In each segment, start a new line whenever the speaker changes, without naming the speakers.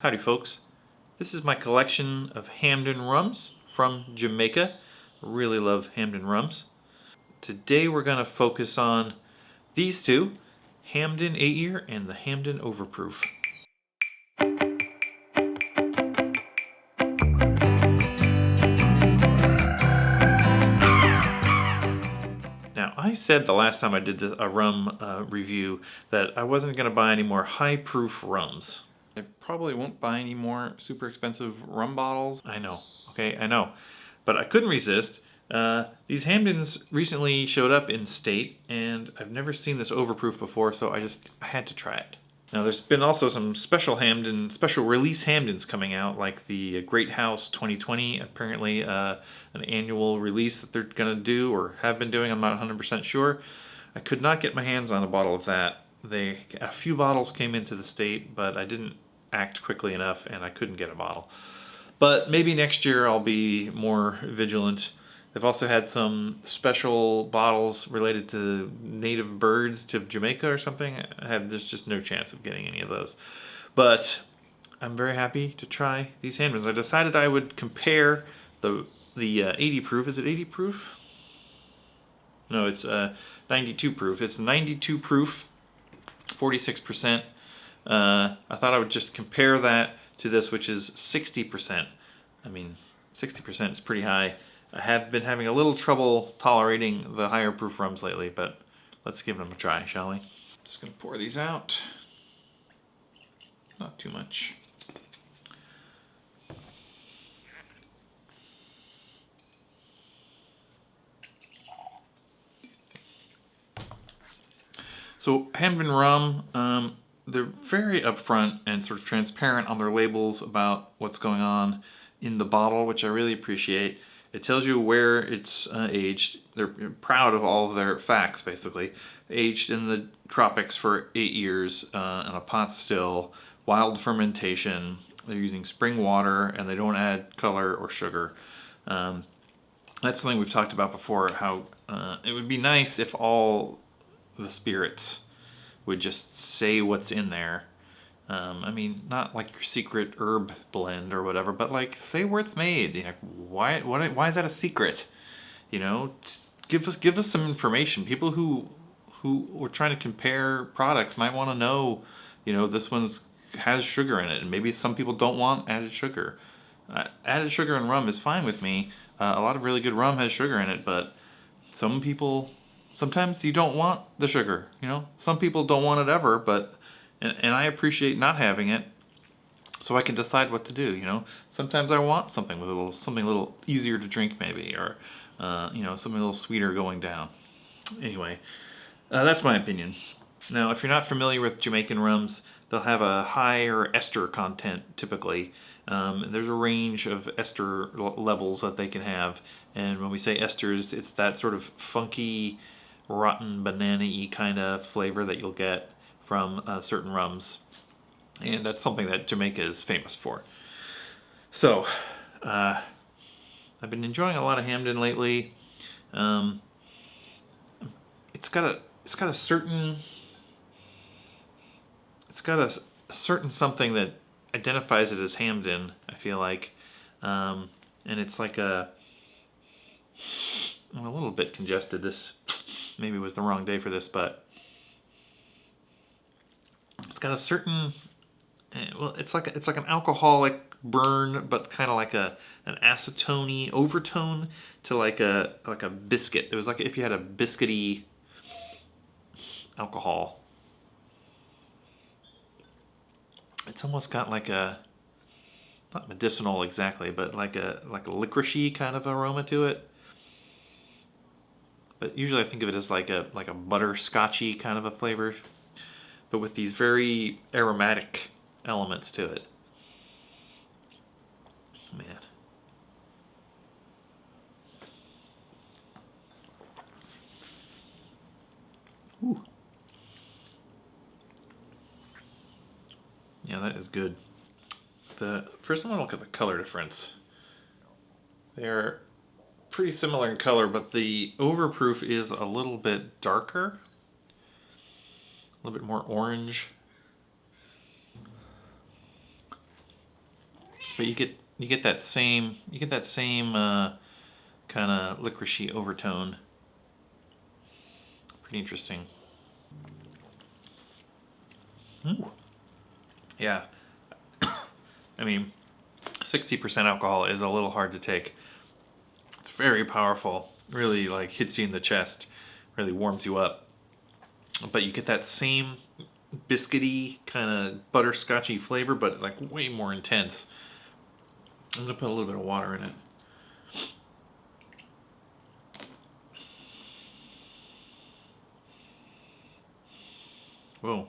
Howdy folks, this is my collection of Hampden rums from Jamaica. Really love Hampden rums. Today we're going to focus on these two, Hampden 8-year and the Hampden Overproof. Now I said the last time I did a rum review that I wasn't going to buy any more high proof rums. I probably won't buy any more super expensive rum bottles. I know, okay, I know. But I couldn't resist. These Hampdens recently showed up in state, and I've never seen this overproof before, so I had to try it. Now there's been also some special release Hampdens coming out, like the Great House 2020, apparently an annual release that they're gonna do, or have been doing, I'm not 100% sure. I could not get my hands on a bottle of that. A few bottles came into the state, but I didn't act quickly enough and I couldn't get a bottle. But maybe next year I'll be more vigilant. They've also had some special bottles related to native birds to Jamaica or something. There's just no chance of getting any of those. But I'm very happy to try these Hampdens. I decided I would compare the 80 proof. Is it 80 proof? No, it's 92 proof. It's 92 proof, 46%. I thought I would just compare that to this, which is 60%. I mean, 60% is pretty high. I have been having a little trouble tolerating the higher proof rums lately, but let's give them a try, shall we? Just gonna pour these out. Not too much. So Hampden rum, they're very upfront and sort of transparent on their labels about what's going on in the bottle, which I really appreciate. It tells you where it's aged. They're proud of all of their facts, basically. Aged in the tropics for 8 years in a pot still, wild fermentation. They're using spring water, and they don't add color or sugar. That's something we've talked about before, how it would be nice if all the spirits would just say what's in there. I mean, not like your secret herb blend or whatever, but like say where it's made. You know, why is that a secret? You know, give us some information. People who are trying to compare products might want to know. You know, this one's has sugar in it, and maybe some people don't want added sugar. Added sugar in rum is fine with me. A lot of really good rum has sugar in it, but some people. Sometimes you don't want the sugar, you know? Some people don't want it ever, but and I appreciate not having it so I can decide what to do, you know? Sometimes I want something with something a little easier to drink maybe, or you know, something a little sweeter going down. Anyway, that's my opinion. Now, if you're not familiar with Jamaican rums, they'll have a higher ester content typically. There's a range of ester levels that they can have, and when we say esters, it's that sort of funky, rotten banana-y kind of flavor that you'll get from certain rums, and that's something that Jamaica is famous for. So I've been enjoying a lot of Hampden lately. It's got a certain something that identifies it as Hampden, I feel like, and it's like I'm a little bit congested. This maybe was the wrong day for this, but it's got a certain, well, it's like an alcoholic burn, but kind of like an acetone overtone to like a biscuit. It was like if you had a biscuity alcohol. It's almost got like a, not medicinal exactly, but like a licoricey kind of aroma to it. But usually I think of it as like a butterscotchy kind of a flavor, but with these very aromatic elements to it. Man. Ooh. Yeah, that is good. First I want to look at the color difference. They're pretty similar in color, but the Overproof is a little bit darker, a little bit more orange. but you get that same kind of licoricey overtone. Pretty interesting. Ooh. Yeah. I mean, 60% alcohol is a little hard to take. It's very powerful. Really like hits you in the chest. Really warms you up. But you get that same biscuity kind of butterscotchy flavor, but like way more intense. I'm gonna put a little bit of water in it. Whoa.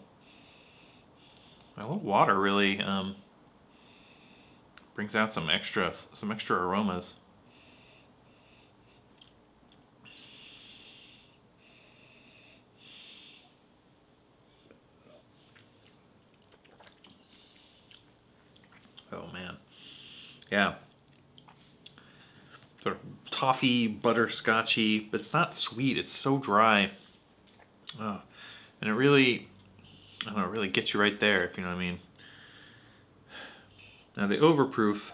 A little water really brings out some extra aromas. Oh man. Yeah. Sort of toffee, butterscotchy, but it's not sweet. It's so dry. Oh. And it really, I don't know, it really gets you right there, if you know what I mean. Now the Overproof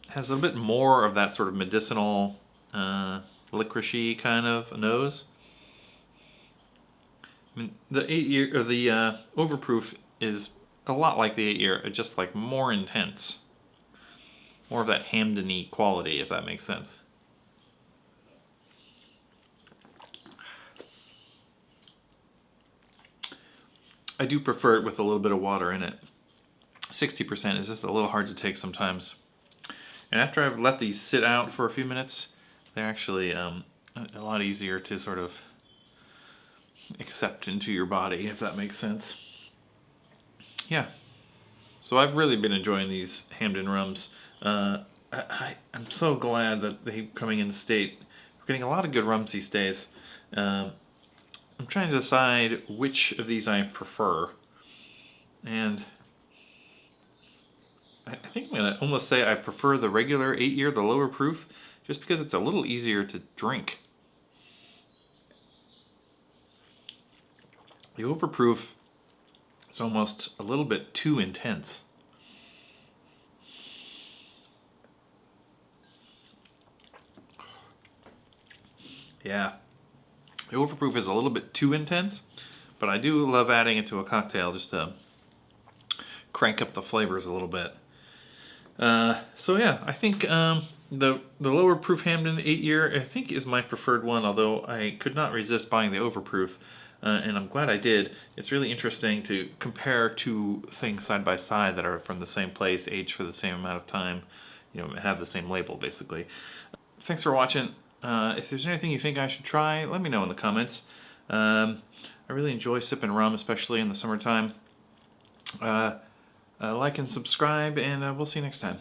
has a bit more of that sort of medicinal, licoricey kind of nose. I mean, the 8-year or the Overproof is a lot like the 8-year, just like more intense, more of that Hampden-y quality, if that makes sense. I do prefer it with a little bit of water in it. 60% is just a little hard to take sometimes. And after I've let these sit out for a few minutes, they're actually a lot easier to sort of accept into your body, if that makes sense. Yeah. So I've really been enjoying these Hampden rums. I'm so glad that they're coming in the state. We're getting a lot of good rums these days. I'm trying to decide which of these I prefer. And I think I'm going to almost say I prefer the regular 8-year, the lower proof, just because it's a little easier to drink. The Overproof is almost a little bit too intense. Yeah. The Overproof is a little bit too intense, but I do love adding it to a cocktail just to crank up the flavors a little bit. So yeah, I think the lower proof Hampden 8-year I think is my preferred one, although I could not resist buying the Overproof, and I'm glad I did. It's really interesting to compare two things side by side that are from the same place, aged for the same amount of time, have the same label basically. Thanks for watching. If there's anything you think I should try, let me know in the comments. I really enjoy sipping rum, especially in the summertime. Like and subscribe, and we'll see you next time.